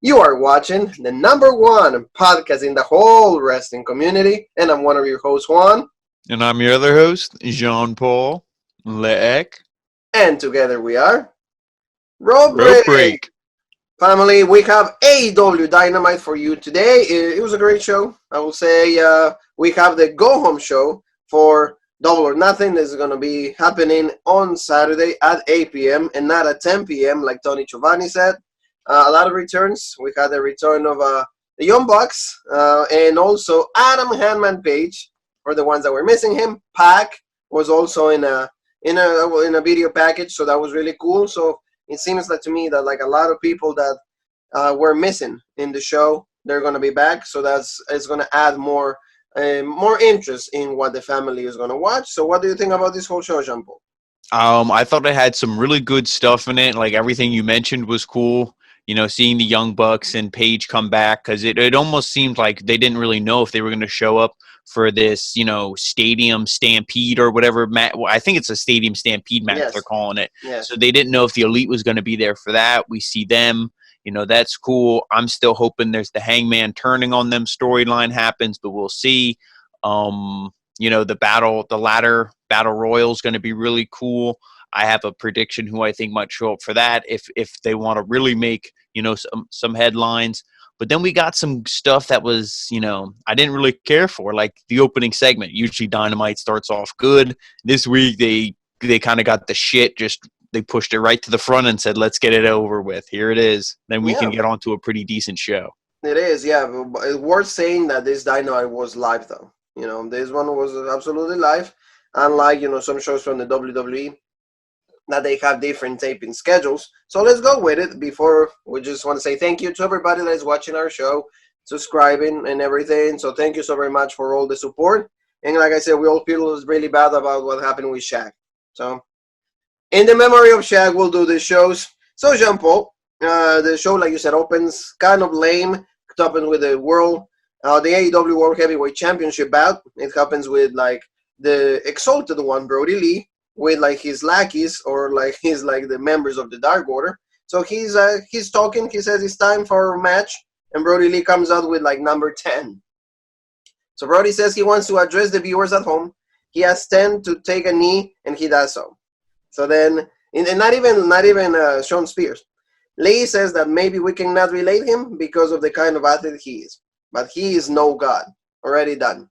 You are watching the #1 podcast in the whole wrestling community, and I'm one of your hosts, Juan. And I'm your other host, Jean-Paul Leek. And together we are Rope Rope Break. Break. Family, we have AEW Dynamite for you today. It was a great show. I will say we have the go-home show for Double or Nothing. This is going to be happening on Saturday at 8 p.m. and not at 10 p.m. like Tony Giovanni said. A lot of returns. We had the return of the Young Bucks and also Adam Hanman Page for the ones that were missing him. Pac was also in a video package, so that was really cool. So it seems like to me that like a lot of people that were missing in the show, they're going to be back. So it's going to add more interest in what the family is going to watch. So what do you think about this whole show, Jean-Paul? I thought it had some really good stuff in it. Like everything you mentioned was cool. You know, seeing the Young Bucks and Paige come back, because it almost seemed like they didn't really know if they were going to show up for this, stadium stampede or whatever. Well, I think it's a stadium stampede match, yes. They're calling it. Yes. So they didn't know if the Elite was going to be there for that. We see them. That's cool. I'm still hoping there's the Hangman turning on them storyline happens, but we'll see. The ladder battle royal is going to be really cool. I have a prediction who I think might show up for that if they want to really make, some headlines. But then we got some stuff that was, I didn't really care for, like the opening segment. Usually Dynamite starts off good. This week they kind of got the shit, they pushed it right to the front and said, let's get it over with. Here it is. Then we can get on to a pretty decent show. It is, yeah. But it's worth saying that this Dynamite was live, though. This one was absolutely live. Unlike, some shows from the WWE, that they have different taping schedules. So let's go with it. Before, we just want to say thank you to everybody that is watching our show, subscribing and everything. So thank you so very much for all the support. And like I said, we all feel really bad about what happened with Shaq. So in the memory of Shaq, we'll do the shows. So Jean-Paul, the show, like you said, opens kind of lame. It opens with the AEW World Heavyweight Championship bout. It happens with like the exalted one, Brody Lee, with like his lackeys or like he's like the members of the Dark Order. So he's talking. He says it's time for a match, and Brody Lee comes out with like number 10. So Brody says he wants to address the viewers at home. He has 10 to take a knee, and he does so. So then, and not even Sean Spears. Lee says that maybe we cannot relate him because of the kind of athlete he is, but he is no god. Already done.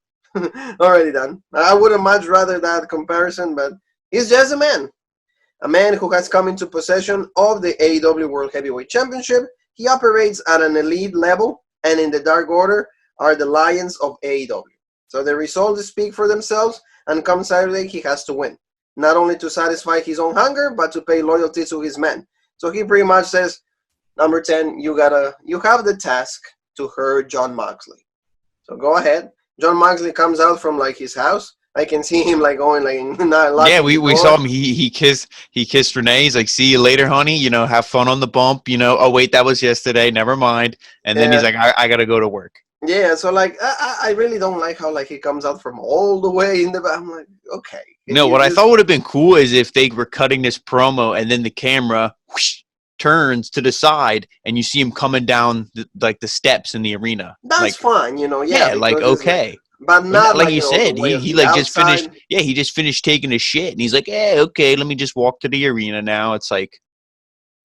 Already done. I would have much rather that comparison, but he's just a man who has come into possession of the AEW World Heavyweight Championship. He operates at an elite level, and in the Dark Order are the Lions of AEW. So the results speak for themselves, and come Saturday, he has to win. Not only to satisfy his own hunger, but to pay loyalty to his men. So he pretty much says, number 10, you have the task to hurt Jon Moxley. So go ahead. Jon Moxley comes out from like his house. I can see him like going like not. Yeah, we saw him. He kissed Renee. He's like, "See you later, honey. Have fun on the bump. Oh wait, that was yesterday. Never mind." And then he's like, "I gotta go to work." Yeah, so like I really don't like how like he comes out from all the way in the back. I'm like, okay. No, what I thought would have been cool is if they were cutting this promo and then the camera whoosh, turns to the side and you see him coming down the steps in the arena. That's like, fine, Yeah, like okay. But not like you said, he like just finished. Yeah, he just finished taking a shit, and he's like, "Yeah, okay, let me just walk to the arena now." It's like,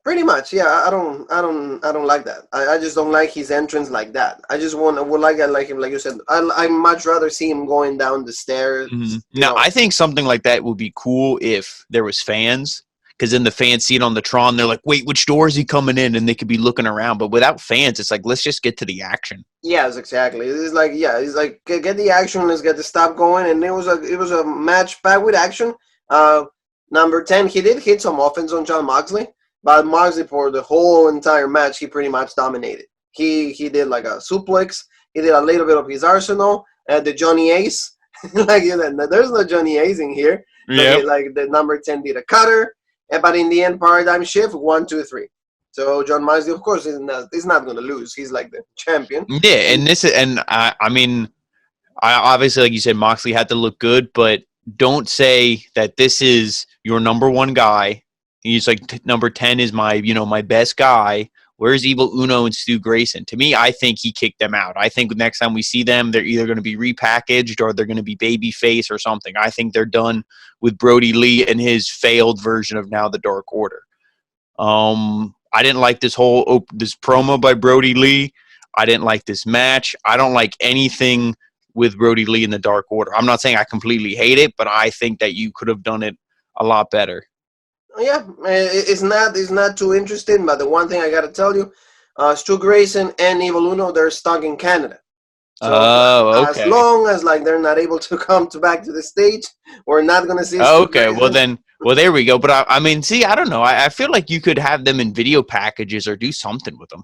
pretty much, yeah. I don't like that. I just don't like his entrance like that. I just would like him, like you said. I much rather see him going down the stairs. Mm-hmm. Now, I think something like that would be cool if there was fans. Because then the fans see it on the Tron, they're like, wait, which door is he coming in? And they could be looking around. But without fans, it's like, let's just get to the action. Yes, exactly. It's like, get the action, let's get the stuff going. And it was a match packed with action. Number 10, he did hit some offense on Jon Moxley. But Moxley, for the whole entire match, he pretty much dominated. He did like a suplex. He did a little bit of his arsenal. The Johnny Ace. There's no Johnny Ace in here. Yeah. Like the number 10 did a cutter. But in the end, paradigm shift, 1, 2, 3. So Jon Moxley, of course, is not going to lose. He's like the champion. Yeah, I mean, obviously, like you said, Moxley had to look good, but don't say that this is your number one guy He's like, number 10 is my, my best guy. Where's Evil Uno and Stu Grayson? To me, I think he kicked them out. I think next time we see them, they're either going to be repackaged or they're going to be babyface or something. I think they're done with Brody Lee and his failed version of Now the Dark Order. I didn't like this promo by Brody Lee. I didn't like this match. I don't like anything with Brody Lee in the Dark Order. I'm not saying I completely hate it, but I think that you could have done it a lot better. Yeah, it's not too interesting, but the one thing I got to tell you, Stu Grayson and Evil Uno, they're stuck in Canada. So okay. As long as they're not able to come back to the stage, we're not going to see. Okay, well there we go. But I mean, see, I don't know. I feel like you could have them in video packages or do something with them.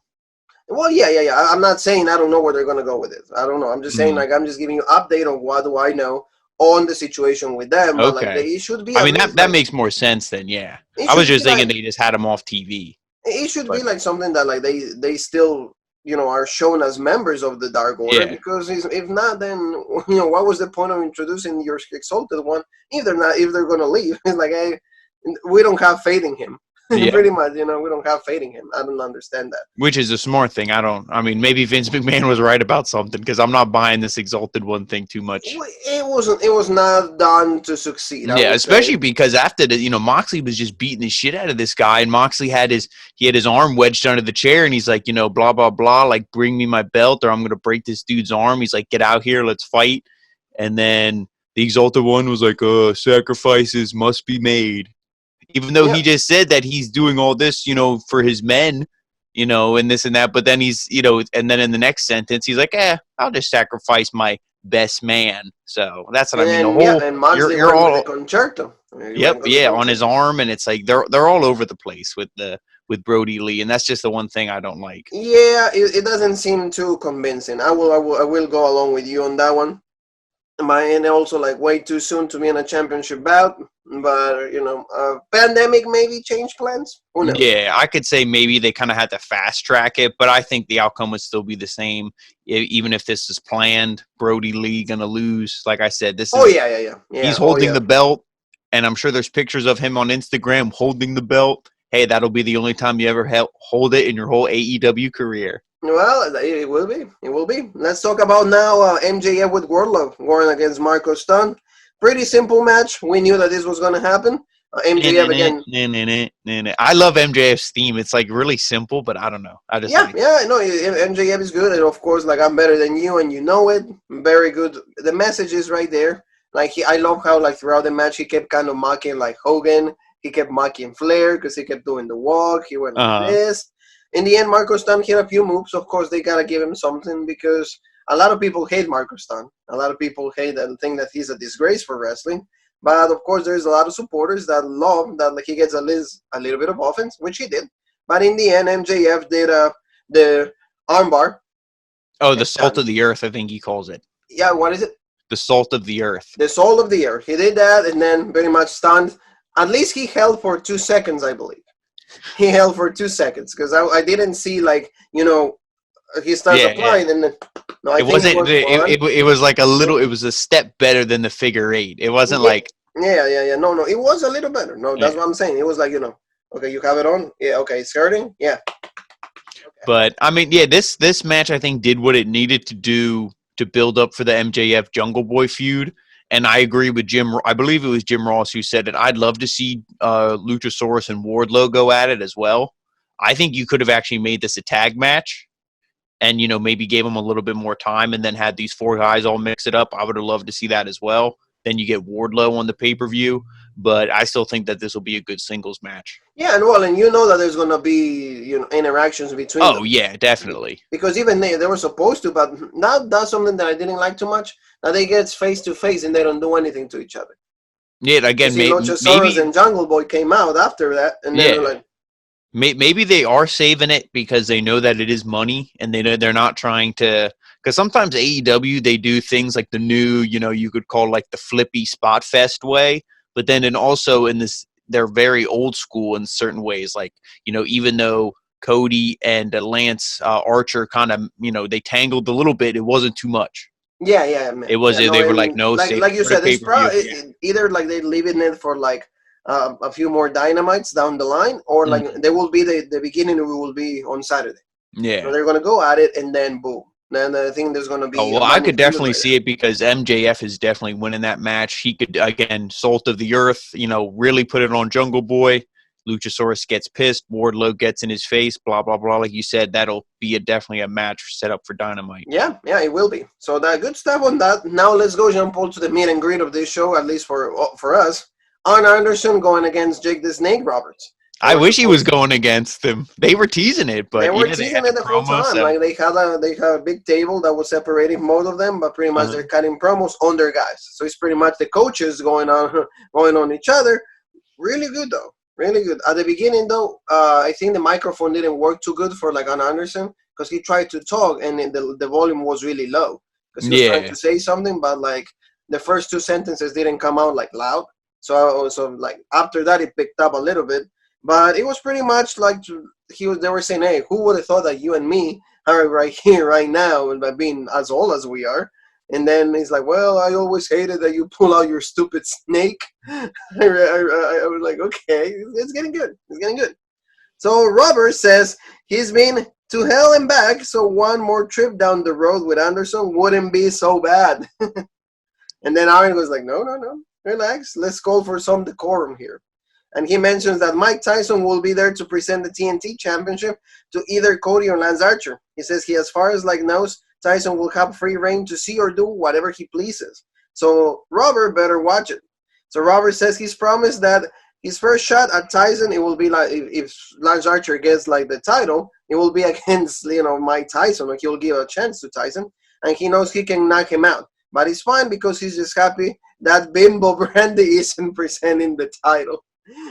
Well, yeah. I'm not saying I don't know where they're going to go with it. I don't know. I'm just saying I'm just giving you an update on what do I know on the situation with them. Okay. But it should be. I mean, that makes more sense then. Yeah, I was just thinking they just had them off TV. It should be something that they still are shown as members of the Dark Order, because if not, then what was the point of introducing your Exalted One if they're going to leave? It's like, hey, we don't have faith in him. Pretty much, we don't have faith in him. I don't understand that. Which is a smart thing. I mean, maybe Vince McMahon was right about something, because I'm not buying this Exalted One thing too much. It was not done to succeed. Yeah, especially because after Moxley was just beating the shit out of this guy, and Moxley had his arm wedged under the chair, and he's like, blah blah blah, like, bring me my belt or I'm gonna break this dude's arm. He's like, get out here, let's fight. And then the Exalted One was like, sacrifices must be made. Even though he just said that he's doing all this, for his men, and this and that. But then he's, and then in the next sentence, he's like, I'll just sacrifice my best man. So that's what I mean. And you're all the concerto. On his arm. And it's like they're all over the place with Brody Lee. And that's just the one thing I don't like. Yeah, it doesn't seem too convincing. I will go along with you on that one. And also way too soon to be in a championship bout, but pandemic maybe changed plans. Who knows? Yeah, I could say maybe they kind of had to fast track it, but I think the outcome would still be the same, even if this is planned. Brody Lee gonna lose, like I said. This is yeah. He's holding the belt, and I'm sure there's pictures of him on Instagram holding the belt. Hey, that'll be the only time you ever hold it in your whole AEW career. Well, it will be. It will be. Let's talk about now MJF with Wardlow going against Marco Stunt. Pretty simple match. We knew that this was going to happen. MJF again. I love MJF's theme. It's really simple, but I don't know. MJF is good, and of course, I'm better than you, and you know it. Very good. The message is right there. I love how throughout the match he kept kind of mocking Hogan. He kept mocking Flair because he kept doing the walk. He went like this. In the end, Marco Stunt hit a few moves. Of course, they got to give him something, because a lot of people hate Marco Stunt. A lot of people hate and think that he's a disgrace for wrestling. But, of course, there's a lot of supporters that love that he gets a little bit of offense, which he did. But in the end, MJF did the armbar. Oh, the salt of the earth, I think he calls it. Yeah, what is it? The salt of the earth. The salt of the earth. He did that, and then very much stunned. At least he held for 2 seconds, I believe. He held for 2 seconds, because I didn't see he starts applying, and then it was like a little. It was a step better than the figure 8. It wasn't No, it was a little better. No, that's what I'm saying. It was okay, you have it on. Yeah, okay, it's hurting. Yeah. Okay. But I mean, this match I think did what it needed to do to build up for the MJF Jungle Boy feud. And I agree with Jim. I believe it was Jim Ross who said that I'd love to see Luchasaurus and Wardlow go at it as well. I think you could have actually made this a tag match and, maybe gave them a little bit more time and then had these 4 guys all mix it up. I would have loved to see that as well. Then you get Wardlow on the pay-per-view. But I still think that this will be a good singles match. Yeah, and that there's going to be interactions between them. Yeah, definitely. Because even they were supposed to, but that's something that I didn't like too much. Now they get face-to-face and they don't do anything to each other. Yeah, again, maybe and Jungle Boy came out after that, and then they're maybe they are saving it because they know that it is money, and they know they're not trying to. Because sometimes AEW they do things like the new, you could call the flippy spot fest way, but then also in this, they're very old school in certain ways. Even though Cody and Lance Archer kind of, they tangled a little bit, it wasn't too much. Yeah, man. It was. They were no. Like you said, it's probably either they leaving it for a few more Dynamites down the line, or like they will be the beginning. We will be on Saturday. So Yeah. they're gonna go at it, and then boom. Then I think there's gonna Oh, be well, a I Money could in the Field definitely right see it because MJF is definitely winning that match. He could, again, Salt of the Earth, really put it on Jungle Boy. Luchasaurus gets pissed. Wardlow gets in his face, blah, blah, blah. Like you said, that'll be definitely a match set up for Dynamite. there. Yeah, it will be. So that good stuff on that. Now let's go, Jean Paul, to the meet and greet of this show, at least for us. Arn Anderson going against Jake the Snake Roberts. I wish he was going against him. They were teasing it, They but were they teasing had it the the whole promo. time. So. Like they had a big table that was separating both of them, but pretty much they're cutting promos on their guys. So it's pretty much the coaches going on each other. Really good though. Really good. At the beginning though, I think the microphone didn't work too good for like Arn Anderson because he tried to talk and the volume was really low because he was trying Yeah. to say something, but like the first two sentences didn't come out like loud. So like after that it picked up a little bit, but it was pretty much like they were saying, hey, who would have thought that you and me are right here right now and by being as old as we are. And then he's like, well, I always hated that you pull out your stupid snake. I was like, okay, it's getting good. It's getting good. So Robert says he's been to hell and back, so one more trip down the road with Anderson wouldn't be so bad. And then Aaron was like, no, relax. Let's call for some decorum here. And he mentions that Mike Tyson will be there to present the TNT Championship to either Cody or Lance Archer. He says he, as far as like knows, Tyson will have free reign to see or do whatever he pleases. So Robert better watch it. So Robert says he's promised that his first shot at Tyson, it will be like if Lance Archer gets like the title, it will be against Mike Tyson. Like he'll give a chance to Tyson, and he knows he can knock him out. But it's fine because he's just happy that Bimbo Brandy isn't presenting the title.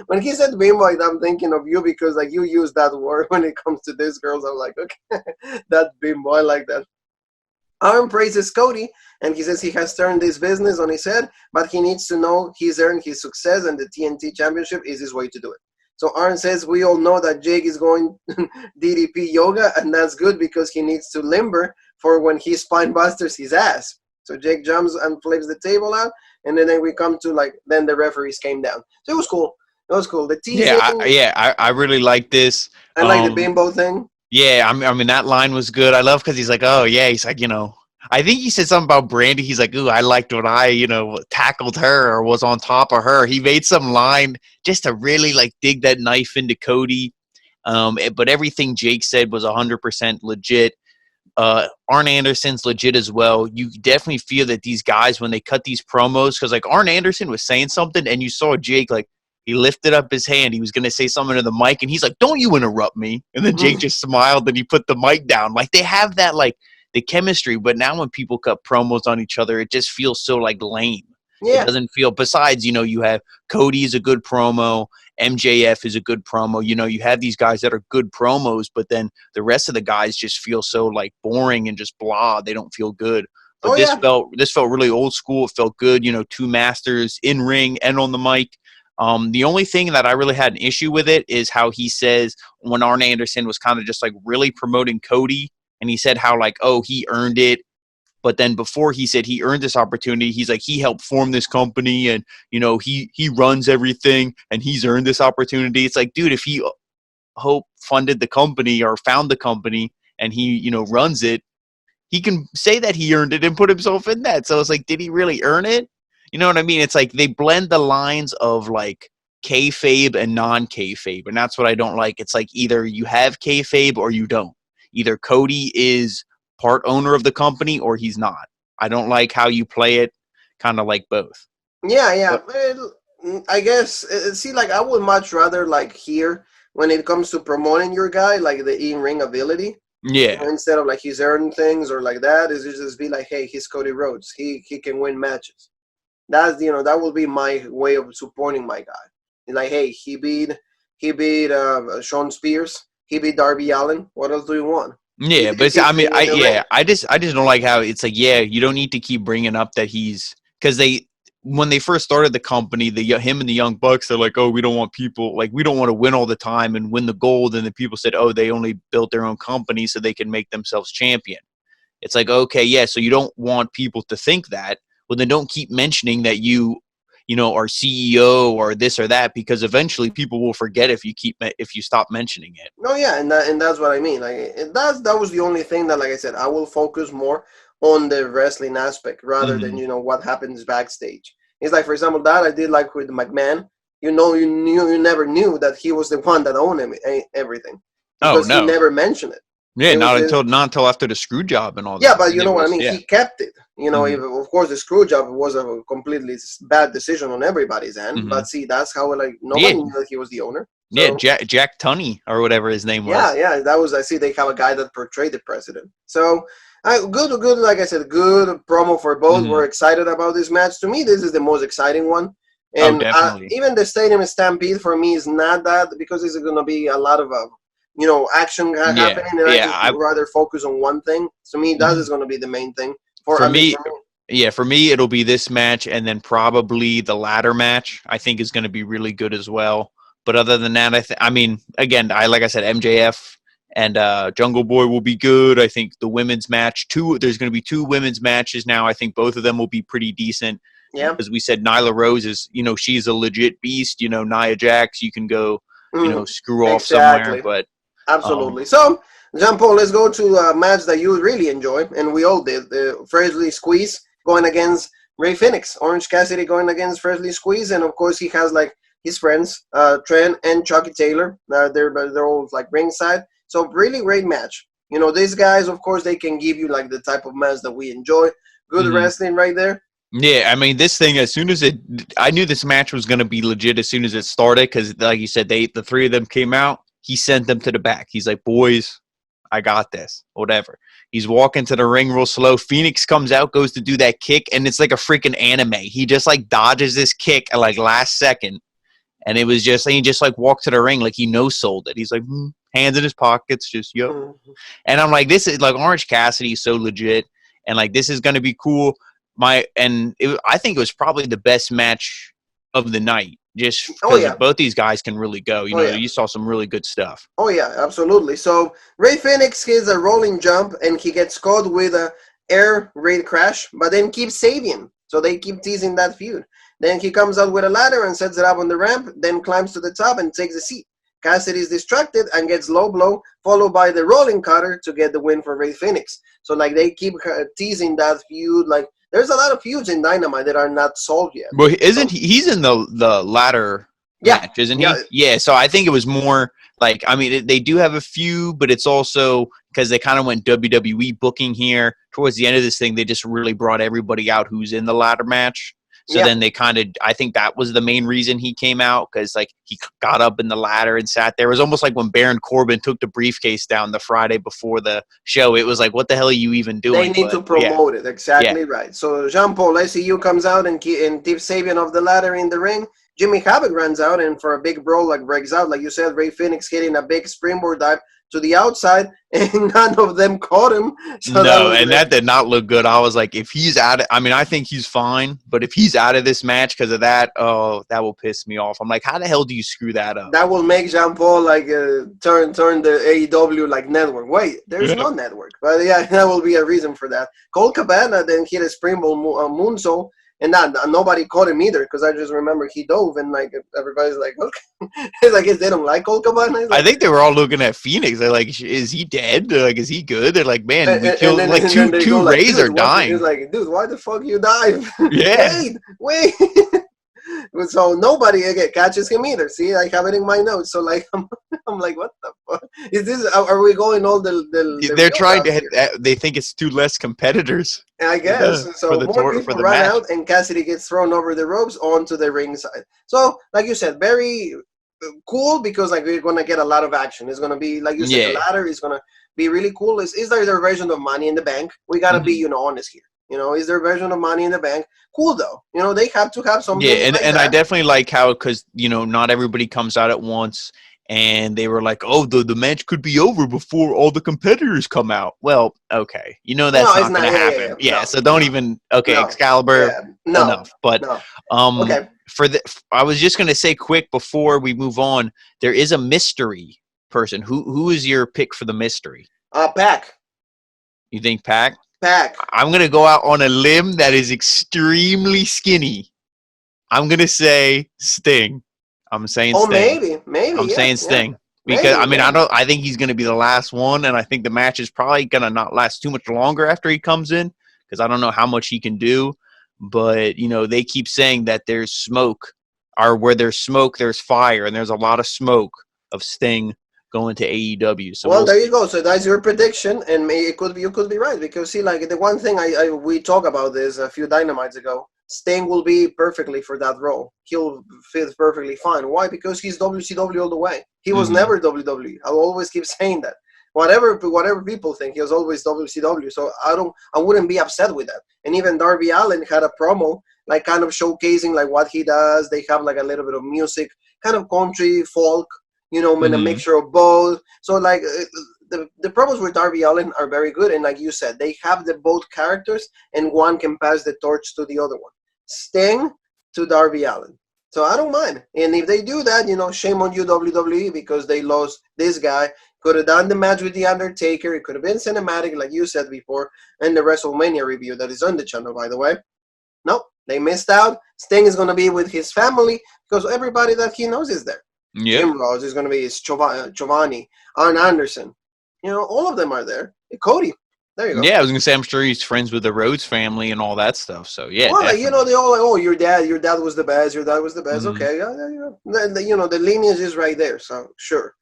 When he said bimbo, I'm thinking of you because like you use that word when it comes to these girls. I'm like, okay, that bimbo, I like that. Arn praises Cody, and he says he has turned this business on his head, but he needs to know he's earned his success, and the TNT Championship is his way to do it. So Arn says we all know that Jake is going DDP yoga, and that's good because he needs to limber for when he spine busters his ass. So Jake jumps and flips the table out, and then we come to then the referees came down. So it was cool. It was cool. The teasing. I really like this. I like the bimbo thing. Yeah, I mean that line was good. I love because he's like, oh yeah, he's like, I think he said something about Brandy. He's like, ooh, I liked when I, tackled her or was on top of her. He made some line just to really dig that knife into Cody. But everything Jake said was 100% legit. Arn Anderson's legit as well. You definitely feel that these guys, when they cut these promos, because Arn Anderson was saying something and you saw Jake he lifted up his hand. He was going to say something to the mic, and he's like, don't you interrupt me. And then Jake just smiled, and he put the mic down. They have that, the chemistry. But now when people cut promos on each other, it just feels so, lame. Yeah. It doesn't feel – besides, you have Cody is a good promo. MJF is a good promo. You have these guys that are good promos, but then the rest of the guys just feel so, boring and just blah. They don't feel good. But this felt really old school. It felt good. Two masters in ring and on the mic. The only thing that I really had an issue with it is how he says when Arn Anderson was kind of just really promoting Cody, and he said how he earned it. But then before he said he earned this opportunity, he's like, he helped form this company and, he runs everything and he's earned this opportunity. It's like, dude, if he funded the company or found the company and he, runs it, he can say that he earned it and put himself in that. So it's like, did he really earn it? You know what I mean? It's like they blend the lines of kayfabe and non-kayfabe, and that's what I don't like. It's like either you have kayfabe or you don't. Either Cody is part owner of the company or he's not. I don't like how you play it, kind of like both. Yeah. I guess, I would much rather hear when it comes to promoting your guy, the in-ring ability. Yeah. Instead of he's earned things or that, is just be hey, he's Cody Rhodes. He can win matches. That's that will be my way of supporting my guy. Hey, he beat Sean Spears. He beat Darby Allin. What else do you want? Yeah, but I just don't like how it's you don't need to keep bringing up that he's because when they first started the company, him and the Young Bucks, they're like, oh, we don't want people we don't want to win all the time and win the gold, and then people said, oh, they only built their own company so they can make themselves champion. It's okay, yeah, so you don't want people to think that. Well, then don't keep mentioning that you our CEO or this or that, because eventually people will forget if you stop mentioning it. No, yeah, and that's what I mean. Like that was the only thing that, like I said, I will focus more on the wrestling aspect rather than Mm-hmm. what happens backstage. It's like, for example, that I did like with McMahon. You never knew that he was the one that owned everything Oh because he no. never mentioned it. Yeah, It was not until after the screw job and all Yeah, that. but And you it know what I was, mean. yeah. He kept it. Mm-hmm. If, of course, the screw job was a completely bad decision on everybody's end. Mm-hmm. But see, that's how Yeah, nobody knew that he was the owner. yeah, So Jack Tunney or whatever his name yeah, was. yeah, that was. I see they have a guy that portrayed the president. So good. Like I said, good promo for both. Mm-hmm. We're excited about this match. To me, this is the most exciting one. Oh, And definitely. even the Stadium Stampede for me is not that, because it's going to be a lot of action Yeah, happening, and I yeah. just rather focus on one thing. To me, that Mhm. is going to be the main thing for For at least me, for me. yeah, for me it'll be this match, and then probably the ladder match. I think is going to be really good as well. But other than that, I mean, again, like I said, MJF and Jungle Boy will be good. I think the women's match there's going to be two women's matches now. I think both of them will be pretty decent. Yeah. As we said, Nyla Rose is, she's a legit beast. Nia Jax, you can go, Mm, screw off somewhere. exactly. But Absolutely. So, Jean Paul, let's go to a match that you really enjoy, and we all did. Freshly Squeeze going against Ray Phoenix. Orange Cassidy going against Freshly Squeeze, and of course he has like his friends, Trent and Chucky Taylor. They're all like ringside. So really great match. These guys, of course, they can give you like the type of match that we enjoy. Good mhm. wrestling right there. Yeah, I mean, this thing, as soon as I knew this match was going to be legit as soon as it started, because, like you said, the three of them came out. He sent them to the back. He's like, boys, I got this, whatever. He's walking to the ring real slow. Phoenix comes out, goes to do that kick, and it's like a freaking anime. He just, like, dodges this kick at, like, last second, and he just, like, walked to the ring like he no-sold it. He's like, hands in his pockets, just, yup. Mm-hmm. And I'm like, this is, like, Orange Cassidy is so legit, and, like, this is going to be cool. I think it was probably the best match of the night, just Oh because yeah. both these guys can really go. Yeah. You saw some really good stuff. Oh yeah, absolutely. So Ray Phoenix gets a rolling jump and he gets caught with a air raid crash, but then keeps saving. So they keep teasing that feud. Then he comes out with a ladder and sets it up on the ramp, then climbs to the top and takes a seat. Cassidy is distracted and gets low blow, followed by the rolling cutter to get the win for Ray Phoenix. So like they keep teasing that feud. Like there's a lot of feuds in Dynamite that are not solved yet. But isn't he's in the ladder match, isn't he? Yeah. Yeah. So I think it was more like, I mean, they do have a few, but it's also because they kind of went WWE booking here. Towards the end of this thing, they just really brought everybody out who's in the ladder match. So then they I think that was the main reason he came out, because like he got up in the ladder and sat there. It was almost like when Baron Corbin took the briefcase down the Friday before the show. It was like, what the hell are you even doing? They need to promote it. Exactly right. So Jean Paul, SCU comes out and tips Sabian off the ladder in the ring. Jimmy Havoc runs out and for a big brawl like breaks out. Like you said, Ray Phoenix hitting a big springboard dive to the outside, and none of them caught him. So that did not look good. I was like, if he's out of, I mean, I think he's fine, but if he's out of this match because of that, oh, that will piss me off. I'm like, how the hell do you screw that up? That will make Jean Paul like turn the AEW like network. Wait, there's no network, but yeah, that will be a reason for that. Colt Cabana then hit a springboard moonsault. And nobody caught him either, because I just remember he dove and like everybody's like, okay, it's like they don't like Colt Cabana. Like, I think they were all looking at Phoenix. They're like, is he dead? They're like, is he good? They're like, man, we killed like two Rays are dying. He's like, dude, why the fuck you dive? Yeah, wait. So nobody again catches him either. See, I have it in my notes. So like, I'm like, what the fuck is this? Are we going all the they're trying to. They think it's two less competitors. I guess. So more people run out, and Cassidy gets thrown over the ropes onto the ringside. So, like you said, very cool, because like we're gonna get a lot of action. It's gonna be like you said, the ladder is gonna be really cool. Is there their version of Money in the Bank? We gotta be honest here. Is their version of Money in the Bank cool though? They have to have something. Yeah, and I definitely like how, because not everybody comes out at once. And they were like, "Oh, the match could be over before all the competitors come out." Well, okay, that's not going to happen. Yeah, so don't even. Okay, Excalibur, enough. But okay. I was just going to say quick before we move on. There is a mystery person. Who is your pick for the mystery? Pac. You think Pac? Pac. I'm going to go out on a limb that is extremely skinny. I'm gonna say Sting. I'm saying Oh, Sting. maybe, I'm yeah, saying yeah, Sting because maybe, I mean yeah. I think he's gonna be the last one, and I think the match is probably gonna not last too much longer after he comes in because I don't know how much he can do. But they keep saying that there's smoke, or where there's smoke, there's fire, and there's a lot of smoke of Sting going to AEW. So Well, we'll there you see. go. So that's your prediction, and it could be you could be right because see, like the one thing we talked about this a few dynamites ago. Sting will be perfectly for that role. He'll fit perfectly fine. Why? Because he's WCW all the way. He was Hmm. never WWE. I'll always keep saying that. Whatever people think, he was always WCW. So I wouldn't be upset with that. And even Darby Allin had a promo, like kind of showcasing like what he does. They have like a little bit of music, kind of country folk, in a Hmm. mixture of both. So like the promos with Darby Allin are very good, and like you said, they have the both characters, and one can pass the torch to the other one. Sting to Darby Allin. So I don't mind. And if they do that, shame on you WWE because they lost this guy. Could have done the match with The Undertaker. It could have been cinematic, like you said before, in the WrestleMania review that is on the channel, by the way. Nope, they missed out. Sting is going to be with his family because everybody that he knows is there. Yep. Jim Ross is going to be Giovanni, Arn Anderson. All of them are there. Cody. There you go. Yeah, I was gonna say I'm sure he's friends with the Rhodes family and all that stuff. So yeah, Well, like, definitely. they all like, oh, your dad was the best, your dad was the best. Hmm. Okay, yeah, yeah, yeah. The lineage is right there, so sure.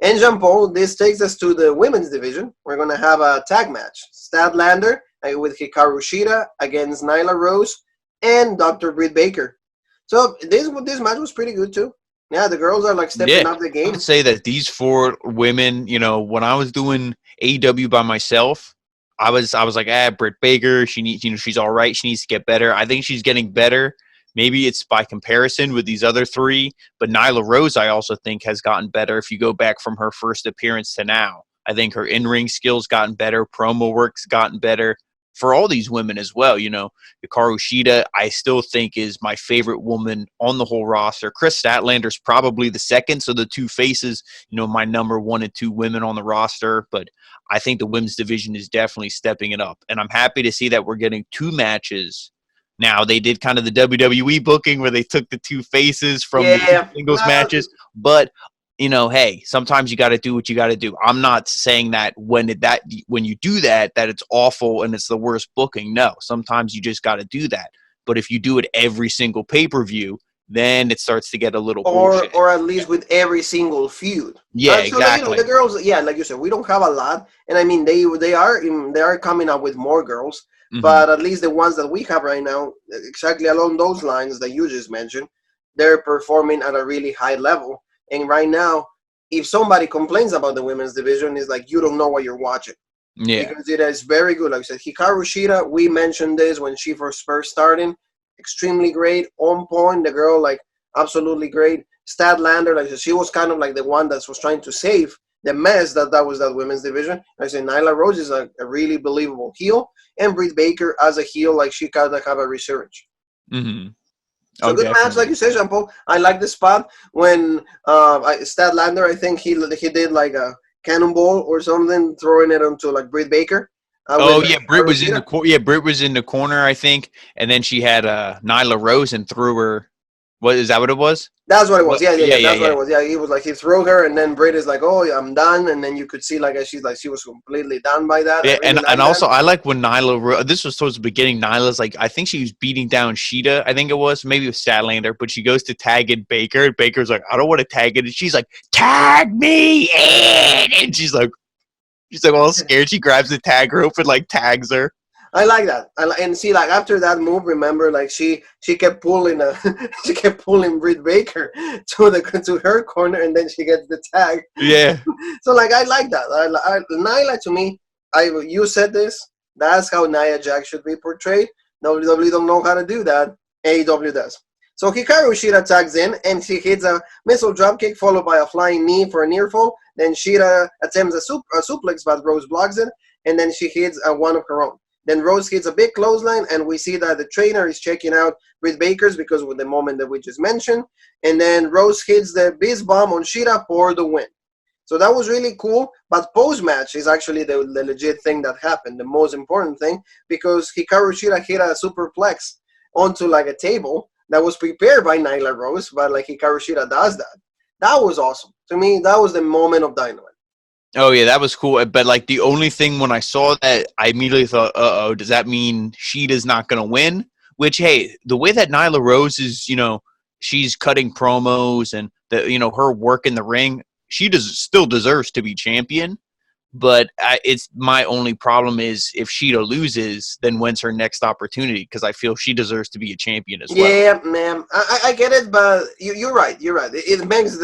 And Jean Paul, this takes us to the women's division. We're gonna have a tag match: Statlander with Hikaru Shida against Nyla Rose and Dr. Britt Baker. So this match was pretty good too. Yeah, the girls are like Yeah, stepping up the I would game. say that these four women, when I was doing AEW by myself, I was like, Britt Baker, she needs, she's all right. She needs to get better. I think she's getting better. Maybe it's by comparison with these other three, but Nyla Rose, I also think, has gotten better. If you go back from her first appearance to now, I think her in-ring skills gotten better, promo work's gotten better for all these women as well. Hikaru Shida, I still think is my favorite woman on the whole roster. Chris Statlander's probably the second, so the two faces, my number one and two women on the roster. But I think the women's division is definitely stepping it up, and I'm happy to see that we're getting two matches. Now they did kind of the WWE booking where they took the two faces from the two Yeah, singles matches, but hey, sometimes you got to do what you got to do. I'm not saying that when you do that it's awful and it's the worst booking. No, sometimes you just got to do that. But if you do it every single pay-per-view, then it starts to get a little bullshit. or at least with every single feud. Yeah, So like, the exactly. girls, yeah, like you said, we don't have a lot, and I mean they are coming up with more girls, Hmm. but at least the ones that we have right now, exactly along those lines that you just mentioned, they're performing at a really high level. And right now, if somebody complains about the women's division, it's like you don't know what you're watching Yeah. because it is very good. Like I said, Hikaru Shida, we mentioned this when she first started, extremely great, on point. The girl, like, absolutely great. Statlander, like she was kind of like the one that was trying to save the mess that was that women's division. Like I said, Nyla Rose is a really believable heel, and Britt Baker as a heel, like she kind of have a resurgence. Hmm. So Oh, good match, like definitely. you said, Jean Paul. I like the spot when Statlander, I think he did like a cannonball or something, throwing it onto like Britt Baker with Oh yeah, Britt Hikaru was in the Shida. Yeah, Britt was in the corner, I think, and then she had Nyla Rose and threw her. What is that? What it was? That's what it was. What? Yeah, yeah, Yeah, yeah. yeah, That's what it yeah. was. Yeah, he was like he threw her, and then Britt is like, "Oh, yeah, I'm done." And then you could see like she was completely done by that. I Yeah, really and like that. also I like when this was towards the beginning. Nyla's like, I think she was beating down Sheeta. I think it was, maybe it was Statlander, but she goes to tag in Baker. And Baker's like, I don't want to tag it, and she's like, tag me in, and she's like all scared. She grabs the tag rope and like tags her. I like that. And see, like after that move, remember, like she kept pulling she kept pulling Britt Baker to her corner, and then she gets the tag. Yeah. So like I like that. Nyla to me, you said this. That's how Nia Jax should be portrayed. WWE don't know how to do that. AEW does. So Hikaru Shida tags in and she hits a missile dropkick followed by a flying knee for a near fall. Then Shida attempts a suplex, but Rose blocks it, and then she hits one of her own. Then Rose hits a big clothesline, and we see that the trainer is checking out Britt Baker's because of the moment that we just mentioned. And then Rose hits the Beast Bomb on Shida for the win. So that was really cool. But post-match is actually the legit thing that happened, the most important thing, because Hikaru Shida hit a superplex onto like a table that was prepared by Nyla Rose, but like Hikaru Shida does that. That was awesome. To me, that was the moment of Dynamite. Oh yeah, that was cool. But like the only thing when I saw that, I immediately thought, "Uh-oh, does that mean Sheeta's not going to win?" Which, hey, the way that Nyla Rose is, she's cutting promos and her work in the ring, she still deserves to be champion. But it's my only problem is if Sheeta loses, then when's her next opportunity? Because I feel she deserves to be a champion as well. Yeah, man, I get it, but you're right. You're right. It makes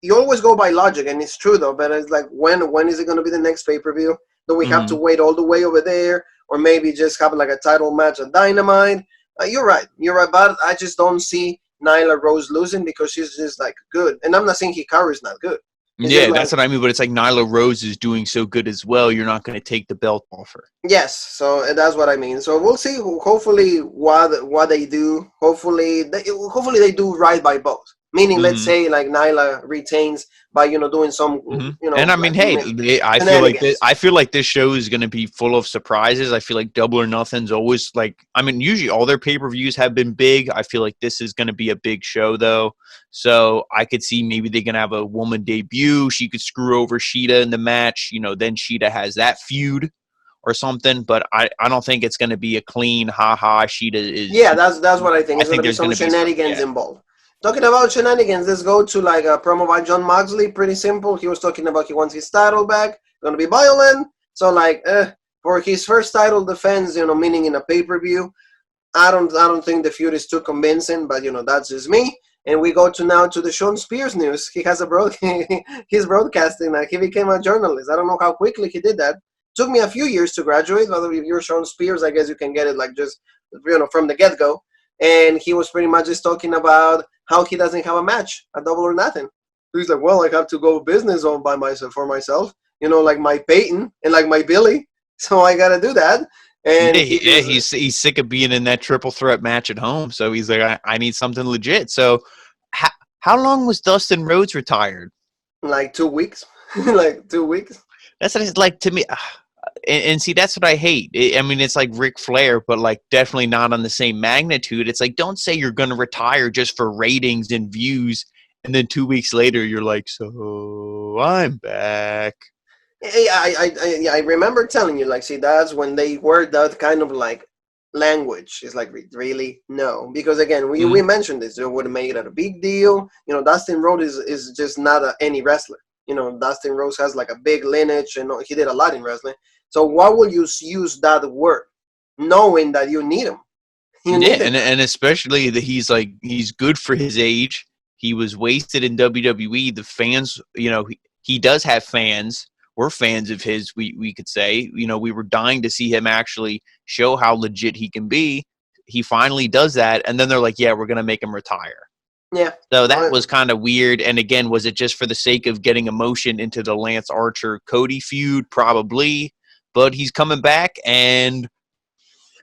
you always go by logic, and it's true though. But it's like when is it going to be the next pay-per-view? Do we have to wait all the way over there, or maybe just have like a title match at Dynamite? You're right. You're right, but I just don't see Nyla Rose losing because she's just like good, and I'm not saying Hikaru is not good. Yeah, that's what I mean. But it's like Nyla Rose is doing so good as well. You're not going to take the belt off her. Yes, so that's what I mean. So we'll see. Hopefully, what they do. Hopefully they do right by both. Meaning, let's say like Nyla retains by doing some And I mean, hey, I feel like this show is going to be full of surprises. I feel like Double or Nothing's always usually all their pay-per-views have been big. I feel like this is going to be a big show though. So I could see maybe they're going to have a woman debut. She could screw over Sheeta in the match. Then Sheeta has that feud or something. But I don't think it's going to be a clean Sheeta is. Yeah, that's what I think. It's going to be some shenanigans involved. Talking about shenanigans, let's go to like a promo by Jon Moxley. Pretty simple. He was talking about he wants his title back. Going to be violent. So for his first title defense, meaning in a pay-per-view, I don't think the feud is too convincing. But that's just me. And we go to the Shawn Spears news. He has he's broadcasting. He became a journalist. I don't know how quickly he did that. Took me a few years to graduate. But if you're Shawn Spears, I guess you can get it just from the get-go. And he was pretty much just talking about how he doesn't have a match at Double or Nothing. He's like, well, I have to go business on by myself for myself, like my Peyton and like my Billy. So I got to do that. And he's sick of being in that triple threat match at home. So he's like, I need something legit. So how long was Dustin Rhodes retired? Like 2 weeks. Like 2 weeks. That's what it's like to me. And see, that's what I hate. I mean, it's like Ric Flair, but definitely not on the same magnitude. It's like, don't say you're going to retire just for ratings and views, and then 2 weeks later you're like, so I'm back. I remember telling you, see, that's when they were that kind of language. It's like, really? No. Because again, we mentioned this. They would have made it a big deal. Dustin Rhodes is just not any wrestler. Dustin Rhodes has a big lineage, and he did a lot in wrestling. So why would you use that word, knowing that you need him? And especially that he's good for his age. He was wasted in WWE. The fans, he does have fans. We're fans of his. We could say, we were dying to see him actually show how legit he can be. He finally does that, and then they're like, "Yeah, we're gonna make him retire." Yeah. So that was kind of weird. And again, was it just for the sake of getting emotion into the Lance Archer-Cody feud? Probably. But he's coming back, and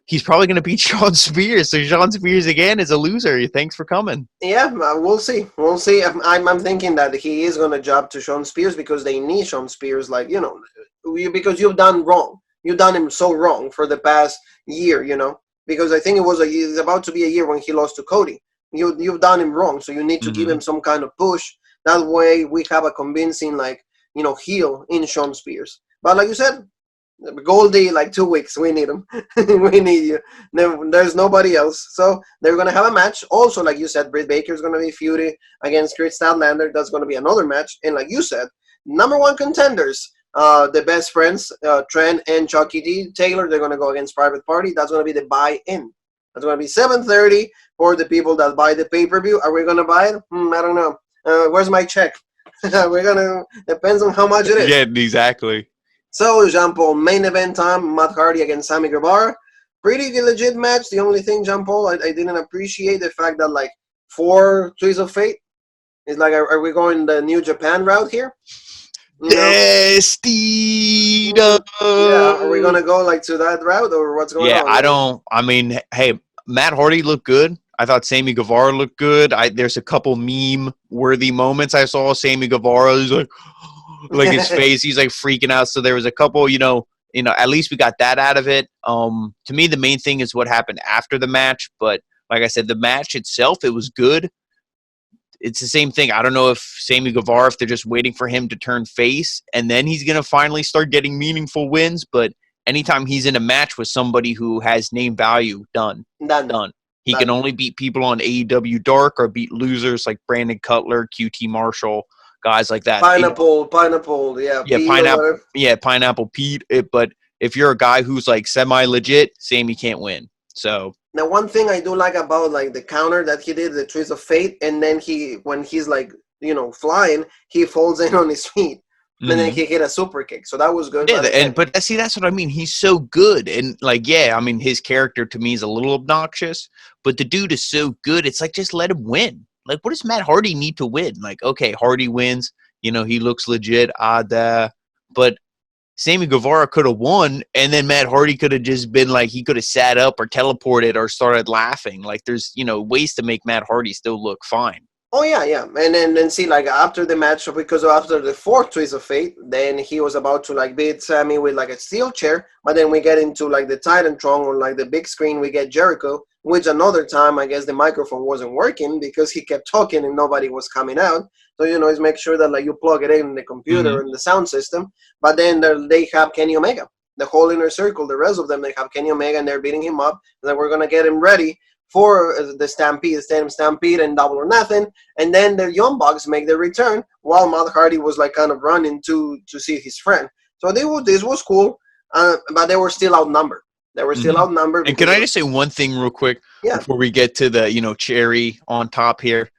he's probably going to beat Shawn Spears. So Shawn Spears, again, is a loser. Thanks for coming. Yeah, we'll see. We'll see. I'm thinking that he is going to jump to Shawn Spears because they need Shawn Spears, because you've done wrong. You've done him so wrong for the past year, because I think it's about to be a year when he lost to Cody. You've done him wrong, so you need to give him some kind of push. That way we have a convincing, heel in Shawn Spears. But like you said, Goldie, 2 weeks. We need him. We need you. There's nobody else. So they're going to have a match. Also, like you said, Britt Baker's going to be feuding against Chris Statlander. That's going to be another match. And like you said, number one contenders, the best friends, Trent and Chucky D. Taylor, they're going to go against Private Party. That's going to be the buy-in. That's going to be 7:30 for the people that buy the pay-per-view. Are we going to buy it? I don't know. Where's my check? We're going to, depends on how much it is. Yeah, exactly. So, Jean-Paul, main event time, Matt Hardy against Sammy Guevara. Pretty legit match. The only thing, Jean-Paul, I didn't appreciate the fact that, 4 Twists of Fate. It's are we going the New Japan route here? Destino. Yeah, are we going to go, to that route, or what's going on? Hey, Matt Hardy looked good. I thought Sammy Guevara looked good. There's a couple meme-worthy moments I saw. Sammy Guevara is his face, he's freaking out. So there was a couple, at least we got that out of it. To me, the main thing is what happened after the match. But like I said, the match itself, it was good. It's the same thing. I don't know if Sammy Guevara, if they're just waiting for him to turn face, and then he's going to finally start getting meaningful wins. But anytime he's in a match with somebody who has name value, done. He can only beat people on AEW Dark or beat losers like Brandon Cutler, QT Marshall, guys like that. Pineapple, Pineapple Pete. But if you're a guy who's like semi-legit, Sammy can't win. So now, one thing I do like about like the counter that he did, the Twist of Fate, and then when he's like flying, he falls in on his feet, and then he hit a super kick. So that was good. Yeah, but see, that's what I mean. He's so good, and like, yeah, I mean, his character to me is a little obnoxious, but the dude is so good. It's like, just let him win. Like, what does Matt Hardy need to win? Like, okay, Hardy wins. He looks legit. But Sammy Guevara could have won, and then Matt Hardy could have just been like, he could have sat up or teleported or started laughing. Like, there's ways to make Matt Hardy still look fine. Oh yeah, and then see, like, after the match, because after the fourth Twist of Fate, then he was about to like beat Sammy with like a steel chair, but then we get into like the Titantron on like the big screen. We get Jericho, which another time I guess the microphone wasn't working because he kept talking and nobody was coming out. So it's make sure that like you plug it in the computer and the sound system. But then they have Kenny Omega, the whole Inner Circle, the rest of them, they have Kenny Omega and they're beating him up. And then we're gonna get him ready for the Stampede, the Stadium Stampede and Double or Nothing. And then the Young Bucks make their return while Matt Hardy was like kind of running to see his friend. So this was cool, but they were still outnumbered. And can I just say one thing real quick before we get to the cherry on top here?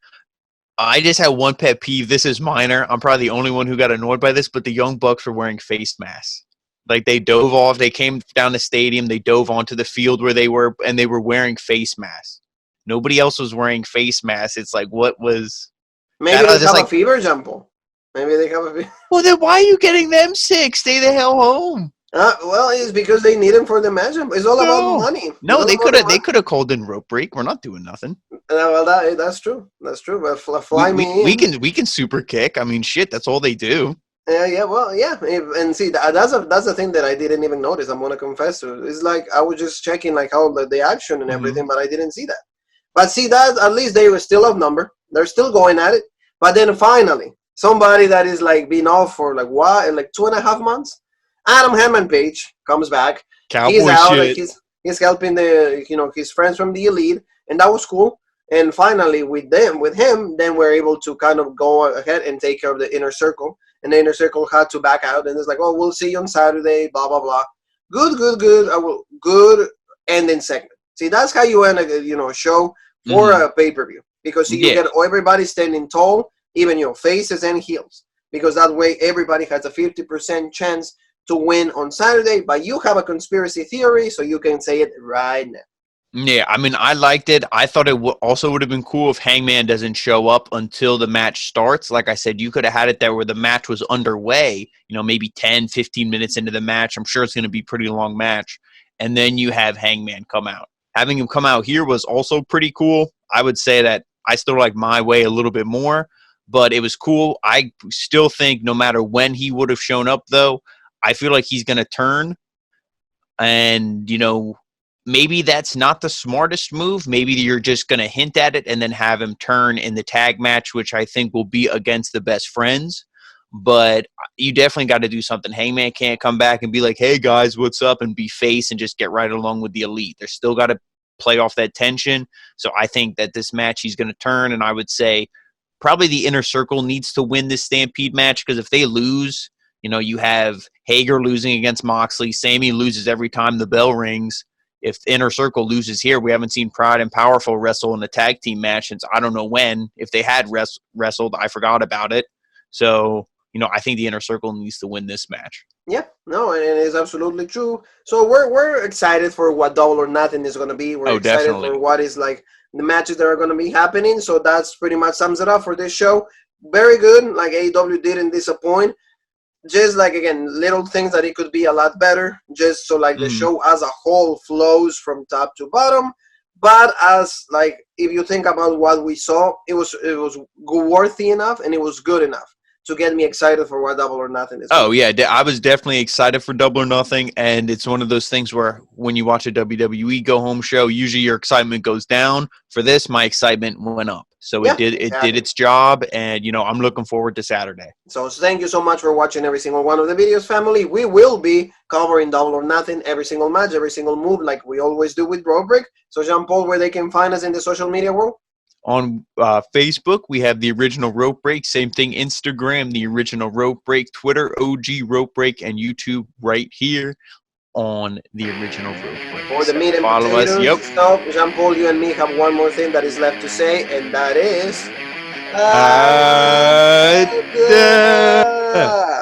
I just had one pet peeve. This is minor. I'm probably the only one who got annoyed by this, but the Young Bucks were wearing face masks. Like, they dove off. They came down the stadium. They dove onto the field where they were, and they were wearing face masks. Nobody else was wearing face masks. It's like, what was... Maybe they have a fever, Jumbo. Maybe they have a fever. Well, then why are you getting them sick? Stay the hell home. Well, it's because they need him for the match. It's all about money. No, they could have called in rope break. We're not doing nothing. Well, that's true. That's true. But fly me in. We can super kick. I mean, shit. That's all they do. Yeah. And see, that's the thing that I didn't even notice. I'm gonna confess to. It's like I was just checking like how the action and everything, but I didn't see that. But see that at least they were still outnumbered. They're still going at it. But then finally, somebody that is like been off for like 2.5 months. Adam Hammond Page comes back. Cowboy he's out. shit. Like he's helping his friends from the Elite, and that was cool. And finally, with him, then we're able to kind of go ahead and take care of the Inner Circle. And the Inner Circle had to back out, and it's like, oh, we'll see you on Saturday. Blah blah blah. Good ending segment. See, that's how you end a show for a pay-per-view, because you get everybody standing tall, even faces and heels, because that way everybody has a 50% chance to win on Saturday, but you have a conspiracy theory, so you can say it right now. Yeah, I mean, I liked it. I thought it also would have been cool if Hangman doesn't show up until the match starts. Like I said, you could have had it there where the match was underway, maybe 10, 15 minutes into the match. I'm sure it's going to be a pretty long match. And then you have Hangman come out. Having him come out here was also pretty cool. I would say that I still like My Way a little bit more, but it was cool. I still think no matter when he would have shown up, though, I feel like he's going to turn, and, maybe that's not the smartest move. Maybe you're just going to hint at it and then have him turn in the tag match, which I think will be against the Best Friends. But you definitely got to do something. Hangman can't come back and be like, hey, guys, what's up, and be face and just get right along with the Elite. They're still got to play off that tension. So I think that this match he's going to turn, and I would say probably the Inner Circle needs to win this Stampede match, because if they lose, you have Hager losing against Moxley. Sammy loses every time the bell rings. If the Inner Circle loses here, we haven't seen Pride and Powerful wrestle in a tag team match since I don't know when. If they had wrestled, I forgot about it. So, I think the Inner Circle needs to win this match. Yeah, no, and it is absolutely true. So we're excited for what Double or Nothing is going to be. We're excited for what is like the matches that are going to be happening. So that's pretty much sums it up for this show. Very good. Like AEW didn't disappoint. Just like, again, little things that it could be a lot better, just so like the show as a whole flows from top to bottom. But as like, if you think about what we saw, it was worthy enough and it was good enough to get me excited for what Double or Nothing is. Oh, yeah. I was definitely excited for Double or Nothing, and it's one of those things where when you watch a WWE go-home show, usually your excitement goes down. For this, my excitement went up. So Yeah, it did its job, and, I'm looking forward to Saturday. So thank you so much for watching every single one of the videos, family. We will be covering Double or Nothing, every single match, every single move, like we always do with Road Break. So, Jean-Paul, where they can find us in the social media world? On Facebook, we have The Original Rope Break. Same thing, Instagram, The Original Rope Break. Twitter, OG Rope Break. And YouTube right here on The Original Rope Break. For the meat and follow potatoes us. Yep. stuff, Jean-Paul, you and me have one more thing that is left to say, and that is...